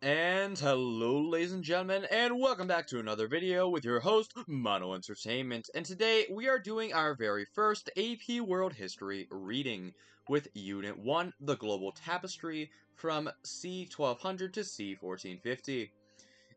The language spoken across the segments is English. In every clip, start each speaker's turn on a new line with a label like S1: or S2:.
S1: And hello ladies and gentlemen, and welcome back to another video with your host, Mono Entertainment. And today we are doing our very first AP World History reading with Unit 1, the Global Tapestry, from c. 1200 to c. 1450.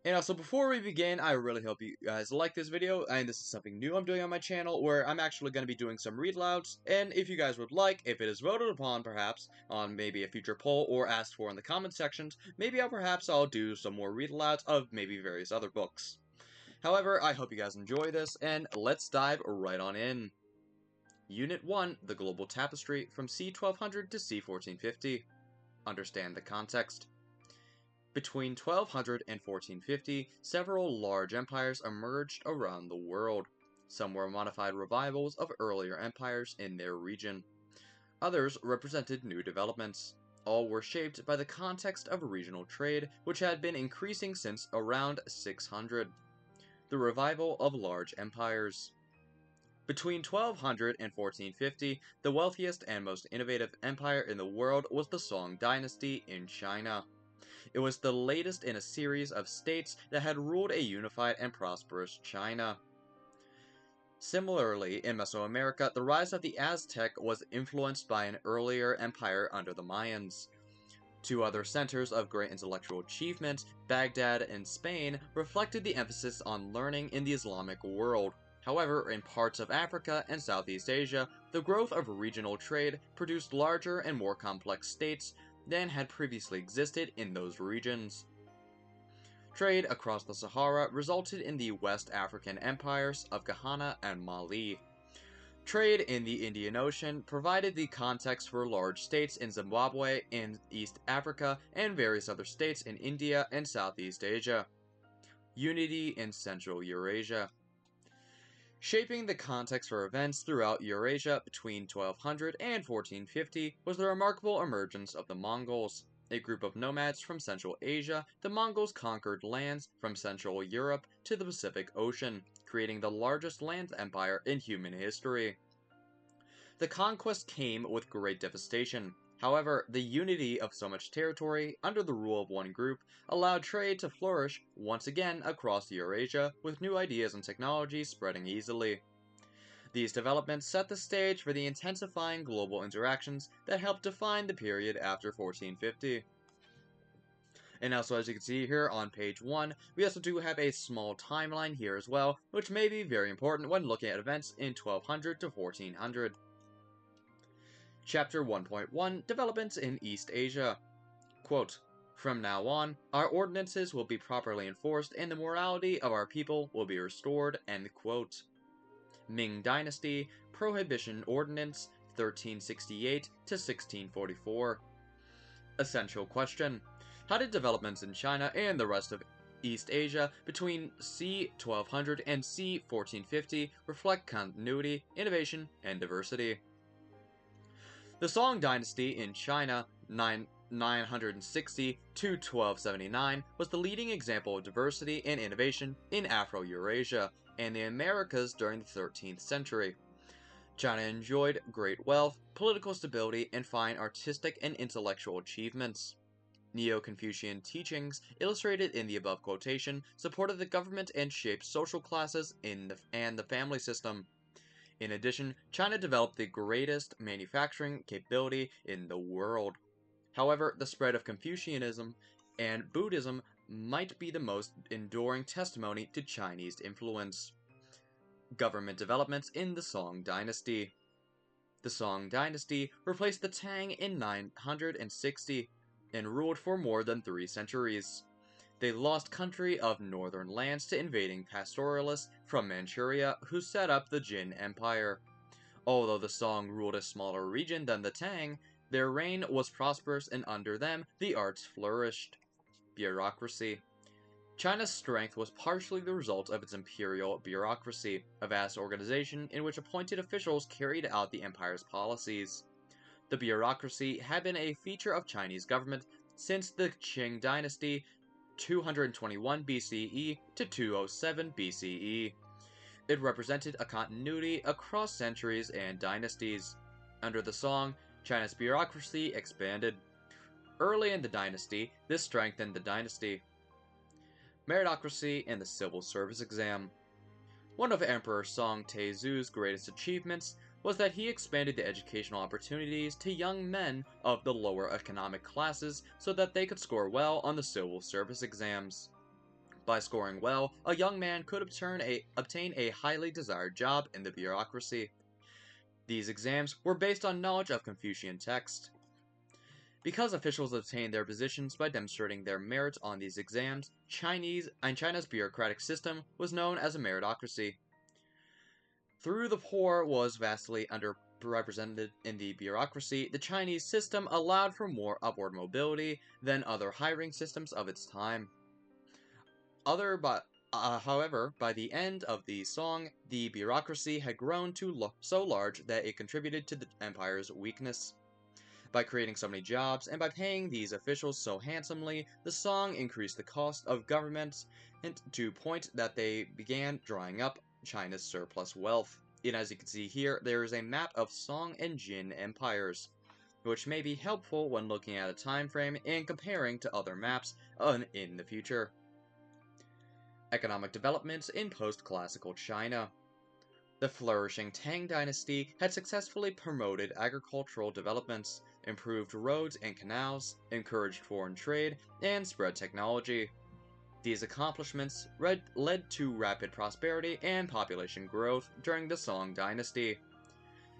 S1: And also, before we begin, I really hope you guys like this video, and this is something new I'm doing on my channel, where I'm actually going to be doing some read-alouds, and if you guys would like, if it is voted upon, perhaps, on maybe a future poll, or asked for in the comment sections, maybe I'll do some more read-alouds of maybe various other books. However, I hope you guys enjoy this, and let's dive right on in. Unit 1, The Global Tapestry, from c. 1200 to c. 1450. Understand the context. Between 1200 and 1450, several large empires emerged around the world. Some were modified revivals of earlier empires in their region. Others represented new developments. All were shaped by the context of regional trade, which had been increasing since around 600. The revival of large empires. Between 1200 and 1450, the wealthiest and most innovative empire in the world was the Song dynasty in China. It was the latest in a series of states that had ruled a unified and prosperous China. Similarly, in Mesoamerica, the rise of the Aztec was influenced by an earlier empire under the Mayans. Two other centers of great intellectual achievement, Baghdad and Spain, reflected the emphasis on learning in the Islamic world. However, in parts of Africa and Southeast Asia, the growth of regional trade produced larger and more complex states than had previously existed in those regions. Trade across the Sahara resulted in the West African empires of Ghana and Mali. Trade in the Indian Ocean provided the context for large states in Zimbabwe, in East Africa, and various other states in India and Southeast Asia. Unity in Central Eurasia. Shaping the context for events throughout Eurasia between 1200 and 1450 was the remarkable emergence of the Mongols. A group of nomads from Central Asia, the Mongols conquered lands from Central Europe to the Pacific Ocean, creating the largest land empire in human history. The conquest came with great devastation. However, the unity of so much territory under the rule of one group allowed trade to flourish once again across Eurasia, with new ideas and technologies spreading easily. These developments set the stage for the intensifying global interactions that helped define the period after 1450. And also, as you can see here on page 1, we also do have a small timeline here as well, which may be very important when looking at events in 1200 to 1400. Chapter 1.1, Developments in East Asia. Quote, "From now on, our ordinances will be properly enforced and the morality of our people will be restored," end quote. Ming Dynasty, Prohibition Ordinance, 1368 to 1644. Essential question. How did developments in China and the rest of East Asia between c. 1200 and c. 1450 reflect continuity, innovation, and diversity? The Song dynasty in China, 960 to 1279, was the leading example of diversity and innovation in Afro-Eurasia and the Americas during the 13th century. China enjoyed great wealth, political stability, and fine artistic and intellectual achievements. Neo-Confucian teachings, illustrated in the above quotation, supported the government and shaped social classes and the family system. In addition, China developed the greatest manufacturing capability in the world. However, the spread of Confucianism and Buddhism might be the most enduring testimony to Chinese influence. Government developments in the Song dynasty. The Song dynasty replaced the Tang in 960 and ruled for more than 3 centuries. They lost country of northern lands to invading pastoralists from Manchuria who set up the Jin Empire. Although the Song ruled a smaller region than the Tang, their reign was prosperous and under them the arts flourished. Bureaucracy. China's strength was partially the result of its imperial bureaucracy, a vast organization in which appointed officials carried out the empire's policies. The bureaucracy had been a feature of Chinese government since the Qing dynasty, 221 BCE to 207 BCE. It represented a continuity across centuries and dynasties. Under the Song, China's bureaucracy expanded. Early in the dynasty, this strengthened the dynasty. Meritocracy and the civil service exam. One of Emperor Song Taizou's greatest achievements was that he expanded the educational opportunities to young men of the lower economic classes so that they could score well on the civil service exams. By scoring well, a young man could obtain a highly desired job in the bureaucracy. These exams were based on knowledge of Confucian text. Because officials obtained their positions by demonstrating their merit on these exams, China's bureaucratic system was known as a meritocracy. Through the poor was vastly underrepresented in the bureaucracy, the Chinese system allowed for more upward mobility than other hiring systems of its time. However, by the end of the Song, the bureaucracy had grown so large that it contributed to the empire's weakness. By creating so many jobs and by paying these officials so handsomely, the Song increased the cost of government to a point that they began drying up China's surplus wealth. And as you can see here, there is a map of Song and Jin empires, which may be helpful when looking at a time frame and comparing to other maps in the future. Economic developments in post-classical China. The flourishing Tang dynasty had successfully promoted agricultural developments, improved roads and canals, encouraged foreign trade, and spread technology. These accomplishments led to rapid prosperity and population growth during the Song dynasty.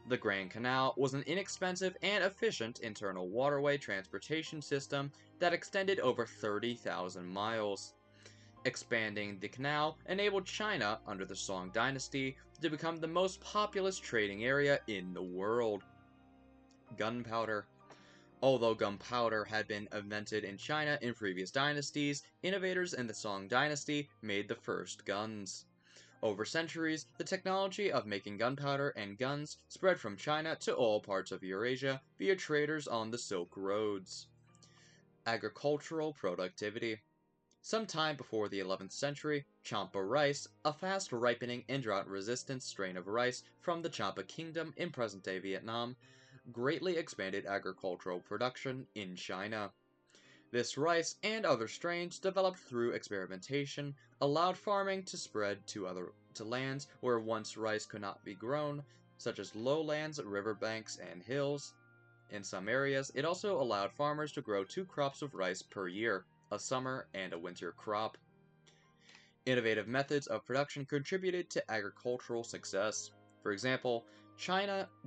S1: The Grand Canal was an inexpensive and efficient internal waterway transportation system that extended over 30,000 miles. Expanding the canal enabled China, under the Song dynasty, to become the most populous trading area in the world. Gunpowder. Although gunpowder had been invented in China in previous dynasties, innovators in the Song dynasty made the first guns. Over centuries, the technology of making gunpowder and guns spread from China to all parts of Eurasia via traders on the Silk Roads. Agricultural productivity. Sometime before the 11th century, Champa rice, a fast-ripening and drought-resistant strain of rice from the Champa Kingdom in present-day Vietnam, greatly expanded agricultural production in China. This rice and other strains developed through experimentation allowed farming to spread to lands where once rice could not be grown, such as lowlands, riverbanks, and hills. In some areas, it also allowed farmers to grow 2 crops of rice per year, a summer and a winter crop. Innovative methods of production contributed to agricultural success. For example,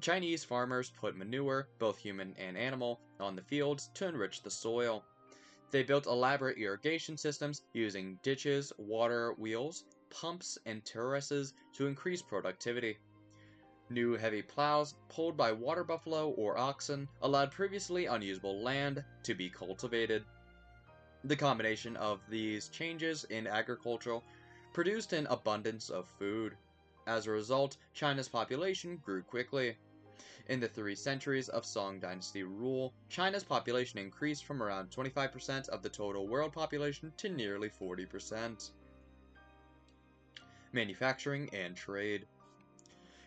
S1: Chinese farmers put manure, both human and animal, on the fields to enrich the soil. They built elaborate irrigation systems using ditches, water wheels, pumps, and terraces to increase productivity. New heavy plows, pulled by water buffalo or oxen, allowed previously unusable land to be cultivated. The combination of these changes in agriculture produced an abundance of food. As a result, China's population grew quickly. In the 3 centuries of Song dynasty rule, China's population increased from around 25% of the total world population to nearly 40%. Manufacturing and trade.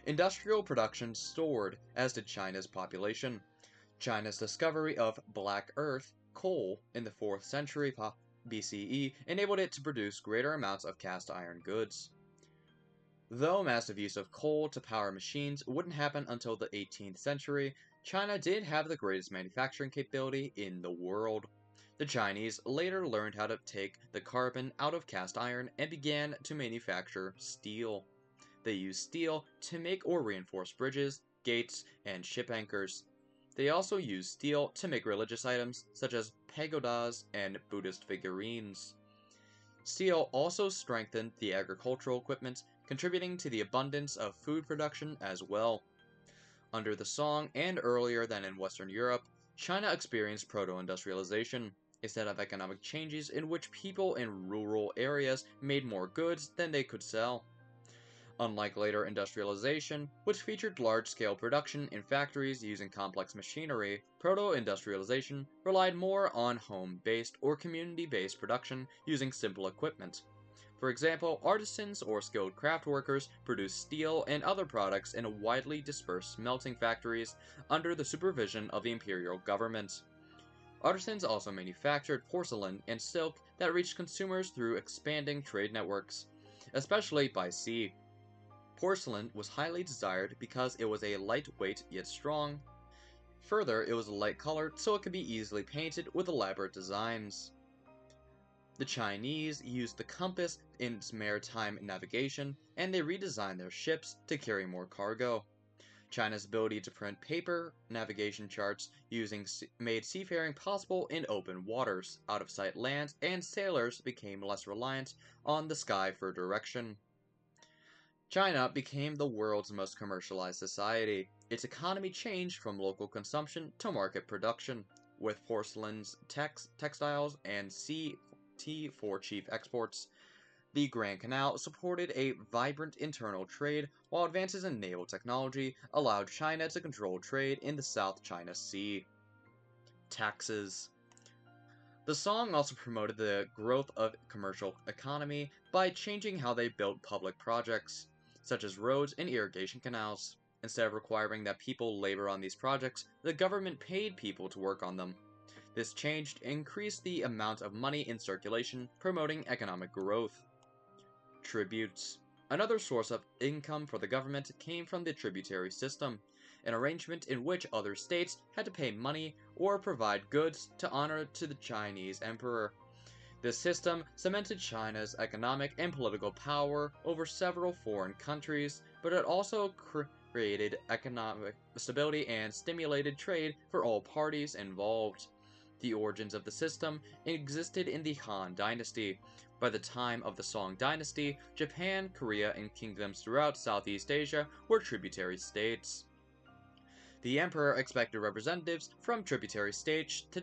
S1: Industrial production soared, as did China's population. China's discovery of black earth, coal, in the 4th century BCE enabled it to produce greater amounts of cast iron goods. Though massive use of coal to power machines wouldn't happen until the 18th century, China did have the greatest manufacturing capability in the world. The Chinese later learned how to take the carbon out of cast iron and began to manufacture steel. They used steel to make or reinforce bridges, gates, and ship anchors. They also used steel to make religious items such as pagodas and Buddhist figurines. Steel also strengthened the agricultural equipment, contributing to the abundance of food production as well. Under the Song, and earlier than in Western Europe, China experienced proto-industrialization, a set of economic changes in which people in rural areas made more goods than they could sell. Unlike later industrialization, which featured large-scale production in factories using complex machinery, proto-industrialization relied more on home-based or community-based production using simple equipment. For example, artisans or skilled craft workers produced steel and other products in widely dispersed smelting factories under the supervision of the imperial government. Artisans also manufactured porcelain and silk that reached consumers through expanding trade networks, especially by sea. Porcelain was highly desired because it was a lightweight yet strong. Further, it was light colored so it could be easily painted with elaborate designs. The Chinese used the compass in maritime navigation, and they redesigned their ships to carry more cargo. China's ability to print paper navigation charts made seafaring possible in open waters, out-of-sight lands, and sailors became less reliant on the sky for direction. China became the world's most commercialized society. Its economy changed from local consumption to market production, with porcelains, textiles, and tea for chief exports. The Grand Canal supported a vibrant internal trade, while advances in naval technology allowed China to control trade in the South China Sea. Taxes. The song also promoted the growth of commercial economy by changing how they built public projects, such as roads and irrigation canals. Instead of requiring that people labor on these projects, the government paid people to work on them. This change increased the amount of money in circulation, promoting economic growth. Tributes. Another source of income for the government came from the tributary system, an arrangement in which other states had to pay money or provide goods to honor to the Chinese emperor. This system cemented China's economic and political power over several foreign countries, but it also created economic stability and stimulated trade for all parties involved. The origins of the system existed in the Han Dynasty. By the time of the Song Dynasty, Japan, Korea, and kingdoms throughout Southeast Asia were tributary states. The emperor expected representatives from tributary states to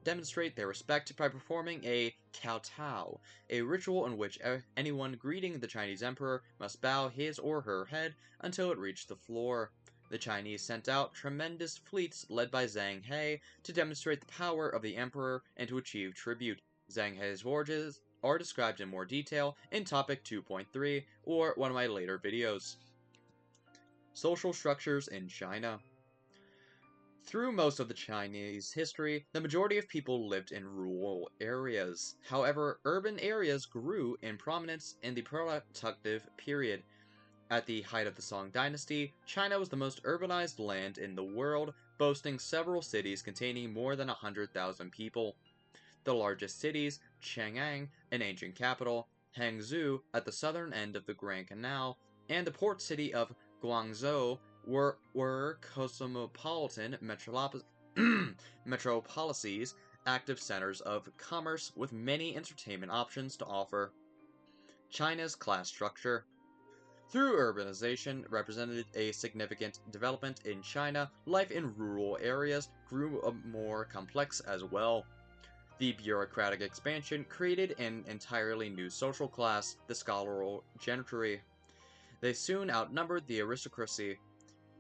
S1: demonstrate their respect by performing a kowtow, a ritual in which anyone greeting the Chinese emperor must bow his or her head until it reached the floor. The Chinese sent out tremendous fleets led by Zhang He to demonstrate the power of the emperor and to achieve tribute. Zhang He's voyages are described in more detail in Topic 2.3 or one of my later videos. Social structures in China. Through most of the Chinese history, the majority of people lived in rural areas. However, urban areas grew in prominence in the productive period. At the height of the Song Dynasty, China was the most urbanized land in the world, boasting several cities containing more than 100,000 people. The largest cities, Chang'an, an ancient capital, Hangzhou at the southern end of the Grand Canal, and the port city of Guangzhou were cosmopolitan metropolises, active centers of commerce with many entertainment options to offer. China's class structure. Through urbanization represented a significant development in China, life in rural areas grew more complex as well. The bureaucratic expansion created an entirely new social class, the scholarly gentry. They soon outnumbered the aristocracy,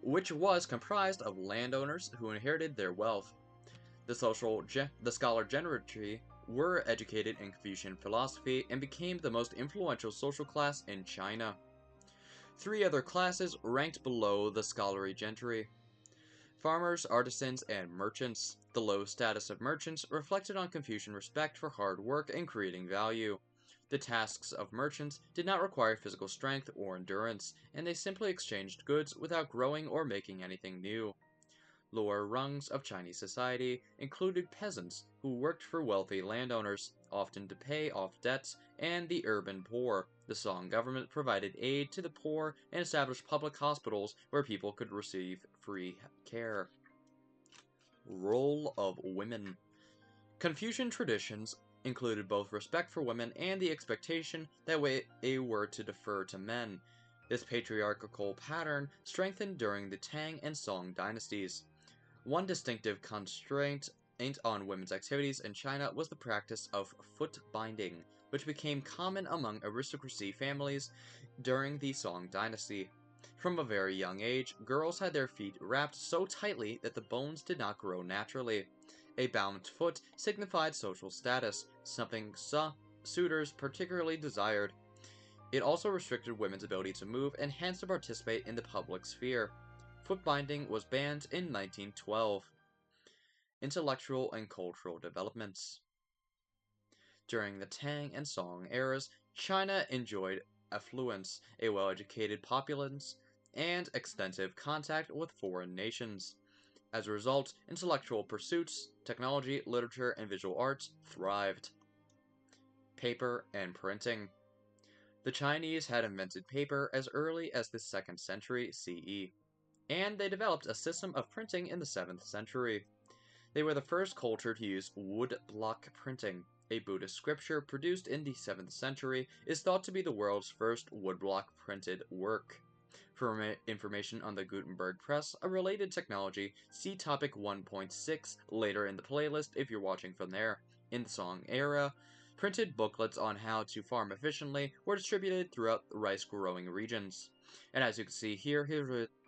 S1: which was comprised of landowners who inherited their wealth. The scholar gentry were educated in Confucian philosophy and became the most influential social class in China. Three other classes ranked below the scholarly gentry: farmers, artisans, and merchants. The low status of merchants reflected on Confucian respect for hard work and creating value. The tasks of merchants did not require physical strength or endurance, and they simply exchanged goods without growing or making anything new. Lower rungs of Chinese society included peasants who worked for wealthy landowners, often to pay off debts, and the urban poor. The Song government provided aid to the poor and established public hospitals where people could receive free care. Role of women. Confucian traditions included both respect for women and the expectation that they were to defer to men. This patriarchal pattern strengthened during the Tang and Song dynasties. One distinctive constraint on women's activities in China was the practice of foot binding, which became common among aristocracy families during the Song dynasty. From a very young age, girls had their feet wrapped so tightly that the bones did not grow naturally. A bound foot signified social status, something suitors particularly desired. It also restricted women's ability to move and hence to participate in the public sphere. Foot binding was banned in 1912. intellectual and cultural developments. During the Tang and Song eras, China enjoyed affluence, a well-educated populace, and extensive contact with foreign nations. As a result, intellectual pursuits, technology, literature, and visual arts thrived. Paper and printing. The Chinese had invented paper as early as the 2nd century CE, and they developed a system of printing in the 7th century. They were the first culture to use wood block printing. A Buddhist scripture produced in the 7th century is thought to be the world's first woodblock printed work. For information on the Gutenberg press, a related technology, see topic 1.6 later in the playlist if you're watching from there. In the Song era, printed booklets on how to farm efficiently were distributed throughout the rice-growing regions. And as you can see here,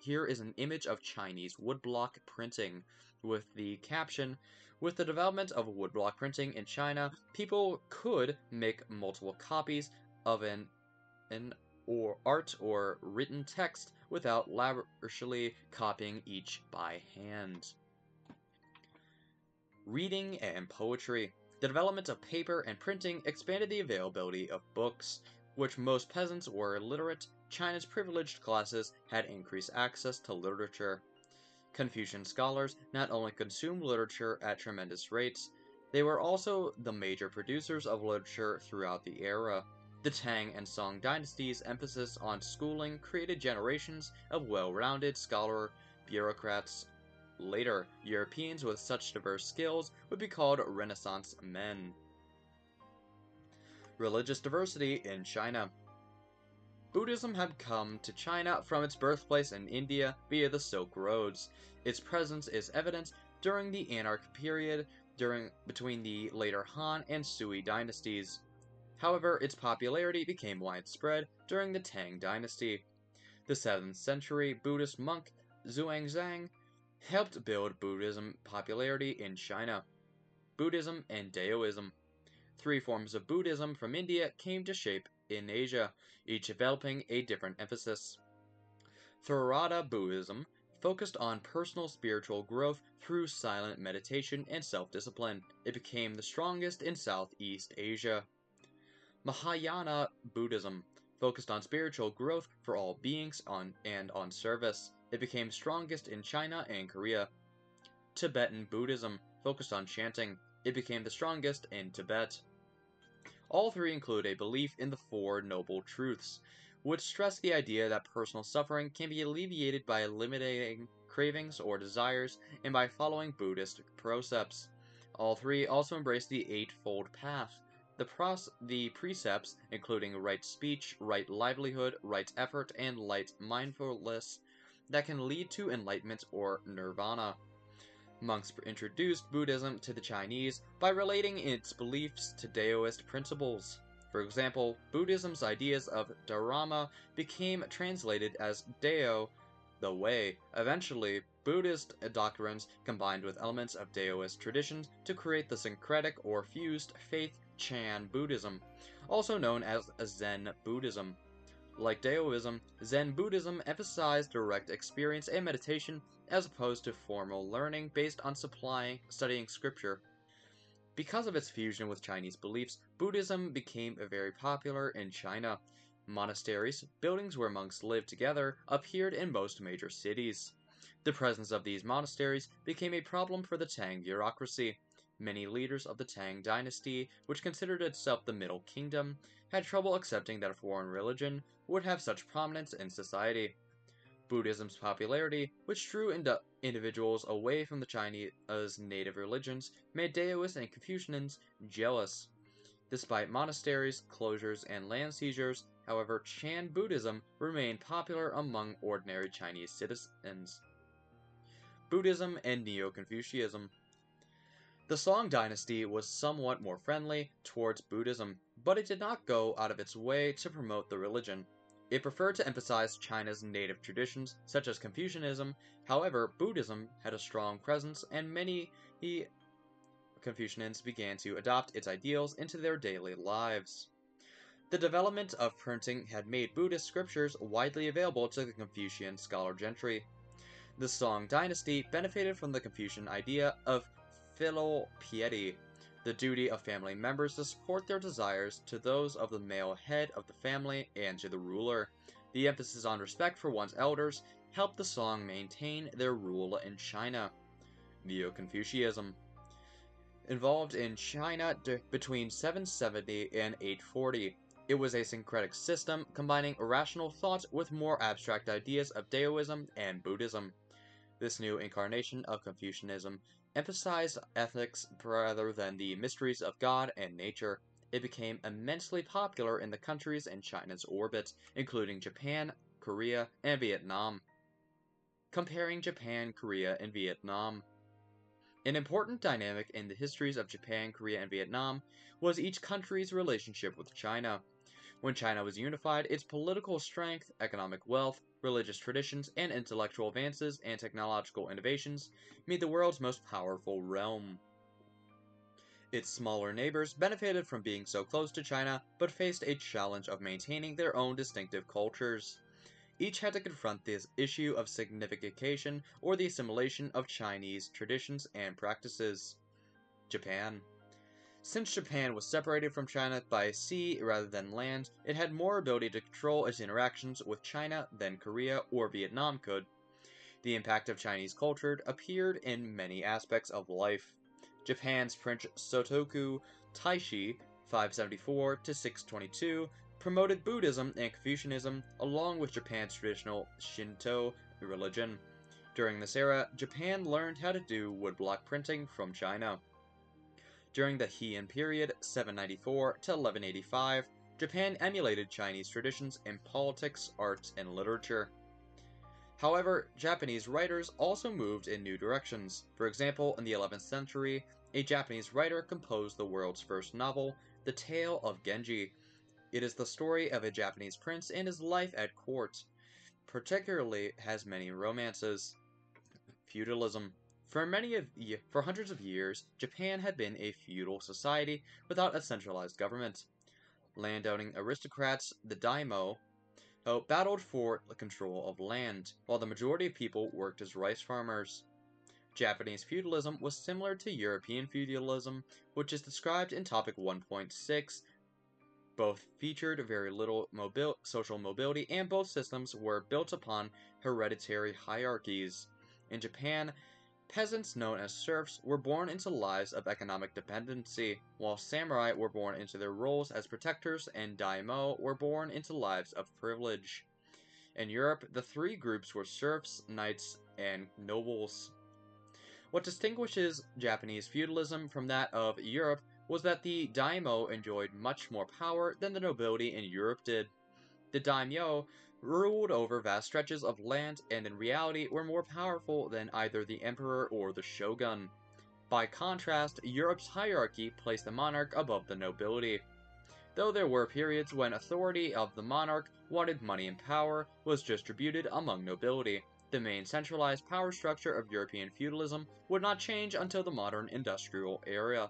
S1: here is an image of Chinese woodblock printing with the caption, "With the development of woodblock printing in China, people could make multiple copies of an or art or written text without laboriously copying each by hand." Reading and poetry. The development of paper and printing expanded the availability of books. Which most peasants were illiterate, China's privileged classes had increased access to literature. Confucian scholars not only consumed literature at tremendous rates, they were also the major producers of literature throughout the era. The Tang and Song dynasties' emphasis on schooling created generations of well-rounded scholar bureaucrats. Later, Europeans with such diverse skills would be called Renaissance men. Religious diversity in China. Buddhism had come to China from its birthplace in India via the Silk Roads. Its presence is evident during the Anarch period between the later Han and Sui dynasties. However, its popularity became widespread during the Tang dynasty. The 7th century Buddhist monk Xuanzang helped build Buddhism popularity in China. Buddhism and Daoism. 3 forms of Buddhism from India came to shape in Asia, each developing a different emphasis. Theravada Buddhism focused on personal spiritual growth through silent meditation and self-discipline. It became the strongest in Southeast Asia. Mahayana Buddhism focused on spiritual growth for all beings and on service. It became strongest in China and Korea. Tibetan Buddhism focused on chanting. It became the strongest in Tibet. All 3 include a belief in the 4 Noble Truths, which stress the idea that personal suffering can be alleviated by eliminating cravings or desires and by following Buddhist precepts. All 3 also embrace the Eightfold Path. The precepts, including right speech, right livelihood, right effort, and right mindfulness, that can lead to enlightenment or nirvana. Monks introduced Buddhism to the Chinese by relating its beliefs to Daoist principles. For example, Buddhism's ideas of Dharma became translated as Dao, the way. Eventually, Buddhist doctrines combined with elements of Daoist traditions to create the syncretic or fused faith Chan Buddhism, also known as Zen Buddhism. Like Daoism, Zen Buddhism emphasized direct experience and meditation as opposed to formal learning based on studying scripture. Because of its fusion with Chinese beliefs, Buddhism became very popular in China. Monasteries, buildings where monks lived together, appeared in most major cities. The presence of these monasteries became a problem for the Tang bureaucracy. Many leaders of the Tang dynasty, which considered itself the Middle Kingdom, had trouble accepting that a foreign religion would have such prominence in society. Buddhism's popularity, which drew individuals away from the Chinese native religions, made Daoists and Confucians jealous. Despite monasteries, closures, and land seizures, however, Chan Buddhism remained popular among ordinary Chinese citizens. Buddhism and Neoconfucianism. The Song dynasty was somewhat more friendly towards Buddhism, but it did not go out of its way to promote the religion. It preferred to emphasize China's native traditions, such as Confucianism. However, Buddhism had a strong presence, and many Confucians began to adopt its ideals into their daily lives. The development of printing had made Buddhist scriptures widely available to the Confucian scholar gentry. The Song dynasty benefited from the Confucian idea of filial piety, the duty of family members to support their desires to those of the male head of the family and to the ruler. The emphasis on respect for one's elders helped the Song maintain their rule in China. Neoconfucianism involved in China between 770 and 840. It was a syncretic system combining rational thought with more abstract ideas of Taoism and Buddhism. This new incarnation of Confucianism emphasized ethics rather than the mysteries of God and nature. It became immensely popular in the countries in China's orbit, including Japan, Korea, and Vietnam. Comparing Japan, Korea, and Vietnam. An important dynamic in the histories of Japan, Korea, and Vietnam was each country's relationship with China. When China was unified, its political strength, economic wealth, religious traditions, and intellectual advances and technological innovations made the world's most powerful realm. Its smaller neighbors benefited from being so close to China, but faced a challenge of maintaining their own distinctive cultures. Each had to confront this issue of signification or the assimilation of Chinese traditions and practices. Japan. Since Japan was separated from China by sea rather than land, it had more ability to control its interactions with China than Korea or Vietnam could. The impact of Chinese culture appeared in many aspects of life. Japan's Prince Sotoku Taishi, 574 to 622, promoted Buddhism and Confucianism along with Japan's traditional Shinto religion. During this era, Japan learned how to do woodblock printing from China. During the Heian period, 794 to 1185, Japan emulated Chinese traditions in politics, arts, and literature. However, Japanese writers also moved in new directions. For example, in the 11th century, a Japanese writer composed the world's first novel, The Tale of Genji. It is the story of a Japanese prince and his life at court. Particularly has many romances. Feudalism. For hundreds of years, Japan had been a feudal society without a centralized government. Landowning aristocrats, the daimyo, battled for the control of land, while the majority of people worked as rice farmers. Japanese feudalism was similar to European feudalism, which is described in Topic 1.6. Both featured very little social mobility, and both systems were built upon hereditary hierarchies. In Japan, peasants known as serfs were born into lives of economic dependency, while samurai were born into their roles as protectors and daimyo were born into lives of privilege. In Europe, the three groups were serfs, knights, and nobles. What distinguishes Japanese feudalism from that of Europe was that the daimyo enjoyed much more power than the nobility in Europe did. The daimyo ruled over vast stretches of land and in reality were more powerful than either the emperor or the shogun. By contrast, Europe's hierarchy placed the monarch above the nobility. Though there were periods when authority of the monarch wanted money and power was distributed among nobility, the main centralized power structure of European feudalism would not change until the modern industrial era.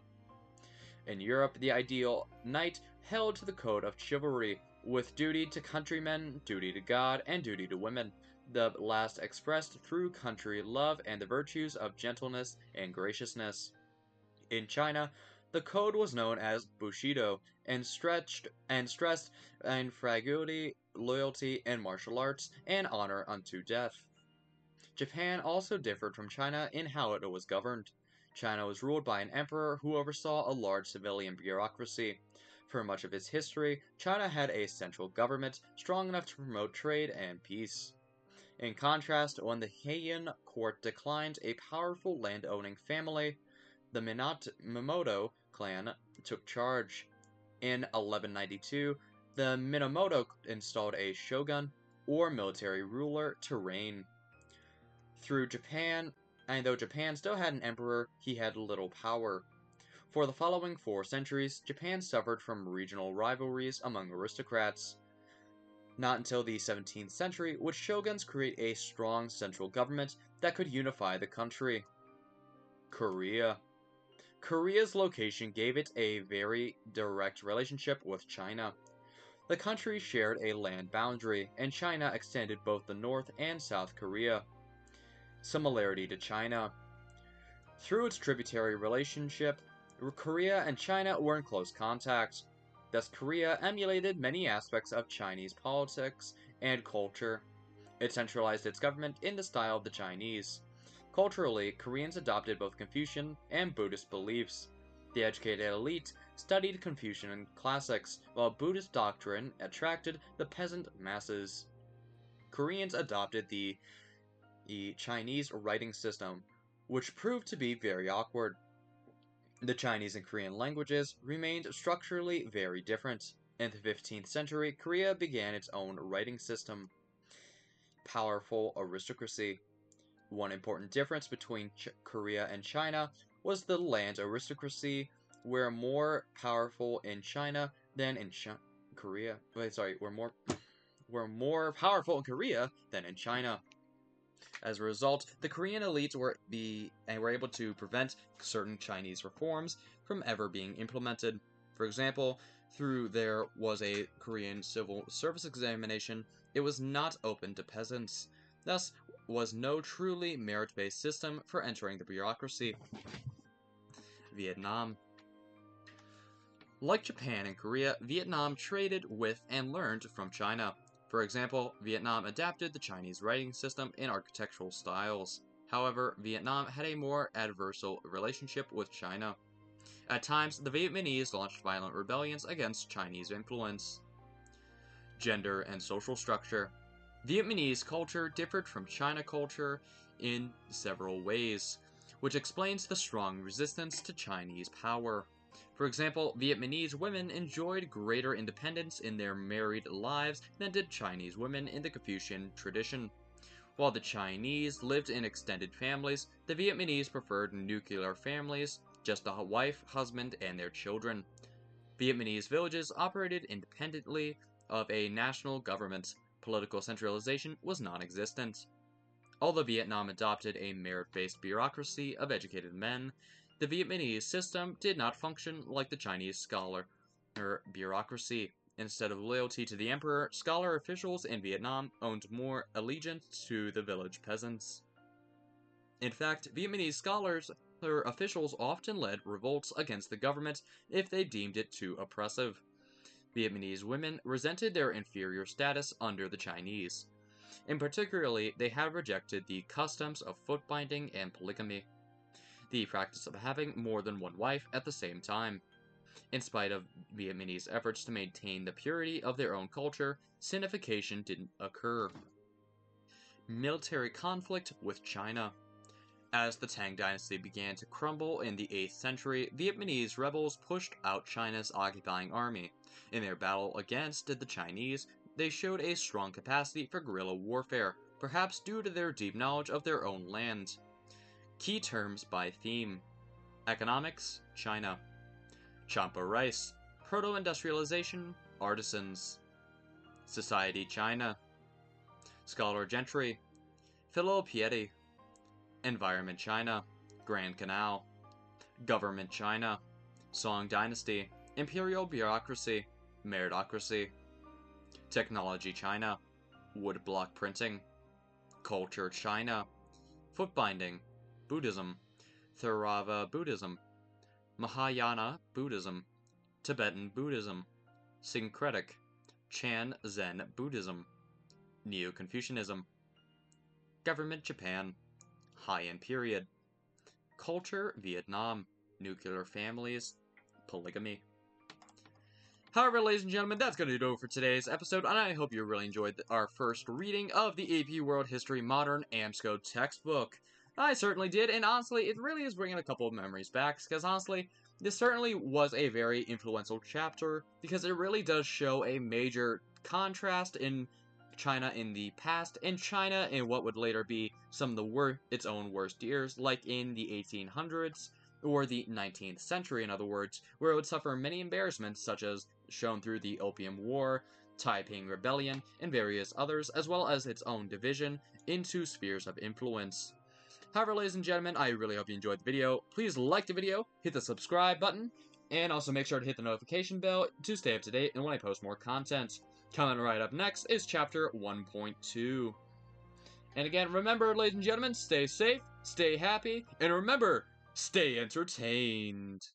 S1: In Europe, the ideal knight held to the code of chivalry, with duty to countrymen, duty to God, and duty to women, the last expressed through country love and the virtues of gentleness and graciousness. In China, the code was known as Bushido, and stressed in fragility, loyalty, and martial arts, and honor unto death. Japan also differed from China in how it was governed. China was ruled by an emperor who oversaw a large civilian bureaucracy. For much of its history, China had a central government strong enough to promote trade and peace. In contrast, when the Heian court declined, a powerful land-owning family, the Minamoto clan, took charge. In 1192, the Minamoto installed a shogun, or military ruler, to reign through Japan, and though Japan still had an emperor, he had little power. For the following 4 centuries, Japan suffered from regional rivalries among aristocrats. Not until the 17th century would shoguns create a strong central government that could unify the country. Korea. Korea's location gave it a very direct relationship with China. The countries shared a land boundary, and China extended both the North and South Korea. Similarity to China. Through its tributary relationship, Korea and China were in close contact. Thus, Korea emulated many aspects of Chinese politics and culture. It centralized its government in the style of the Chinese. Culturally, Koreans adopted both Confucian and Buddhist beliefs. The educated elite studied Confucian classics, while Buddhist doctrine attracted the peasant masses. Koreans adopted the Chinese writing system, which proved to be very awkward. The Chinese and Korean languages remained structurally very different. In the 15th century, Korea began its own writing system. Powerful aristocracy. One important difference between Korea and China was the land aristocracy were more powerful in China than in Korea. Were more powerful in Korea than in China. As a result, the Korean elites were able to prevent certain Chinese reforms from ever being implemented. For example, through there was a Korean civil service examination, it was not open to peasants. Thus, was no truly merit-based system for entering the bureaucracy. Vietnam. Like Japan and Korea, Vietnam traded with and learned from China. For example, Vietnam adapted the Chinese writing system in architectural styles. However, Vietnam had a more adversarial relationship with China. At times, the Vietnamese launched violent rebellions against Chinese influence. Gender and social structure. Vietnamese culture differed from China culture in several ways, which explains the strong resistance to Chinese power. For example, Vietnamese women enjoyed greater independence in their married lives than did Chinese women in the Confucian tradition. While the Chinese lived in extended families, the Vietnamese preferred nuclear families, just a wife, husband, and their children. Vietnamese villages operated independently of a national government. Political centralization was non-existent. Although Vietnam adopted a merit-based bureaucracy of educated men, the Vietnamese system did not function like the Chinese scholar bureaucracy. Instead of loyalty to the emperor, scholar officials in Vietnam owned more allegiance to the village peasants. In fact, Vietnamese scholars or officials often led revolts against the government if they deemed it too oppressive. Vietnamese women resented their inferior status under the Chinese. In particularly, they had rejected the customs of foot binding and polygamy, the practice of having more than one wife at the same time. In spite of Vietnamese efforts to maintain the purity of their own culture, sinification didn't occur. Military conflict with China. As the Tang dynasty began to crumble in the 8th century, Vietnamese rebels pushed out China's occupying army. In their battle against the Chinese, they showed a strong capacity for guerrilla warfare, perhaps due to their deep knowledge of their own land. Key terms by theme. Economics, China. Champa rice, Proto-Industrialization, artisans. Society, China. Scholar gentry, filial piety. Environment, China. Grand Canal. Government, China. Song dynasty, imperial bureaucracy, meritocracy. Technology, China. Woodblock printing. Culture, China. Foot binding, Buddhism. Theravada Buddhism. Mahayana Buddhism. Tibetan Buddhism. Syncretic. Chan Zen Buddhism. Neoconfucianism. Government, Japan. Heian period. Culture, Vietnam. Nuclear families. Polygamy. However, ladies and gentlemen, that's going to do it for today's episode, and I hope you really enjoyed our first reading of the AP World History Modern AMSCO textbook. I certainly did, and honestly, it really is bringing a couple of memories back, because honestly, this certainly was a very influential chapter, because it really does show a major contrast in China in the past, and China in what would later be some of its own worst years, like in the 1800s, or the 19th century, in other words, where it would suffer many embarrassments, such as shown through the Opium War, Taiping Rebellion, and various others, as well as its own division into spheres of influence. However, ladies and gentlemen, I really hope you enjoyed the video. Please like the video, hit the subscribe button, and also make sure to hit the notification bell to stay up to date and when I post more content. Coming right up next is Chapter 1.2. And again, remember, ladies and gentlemen, stay safe, stay happy, and remember Stay entertained.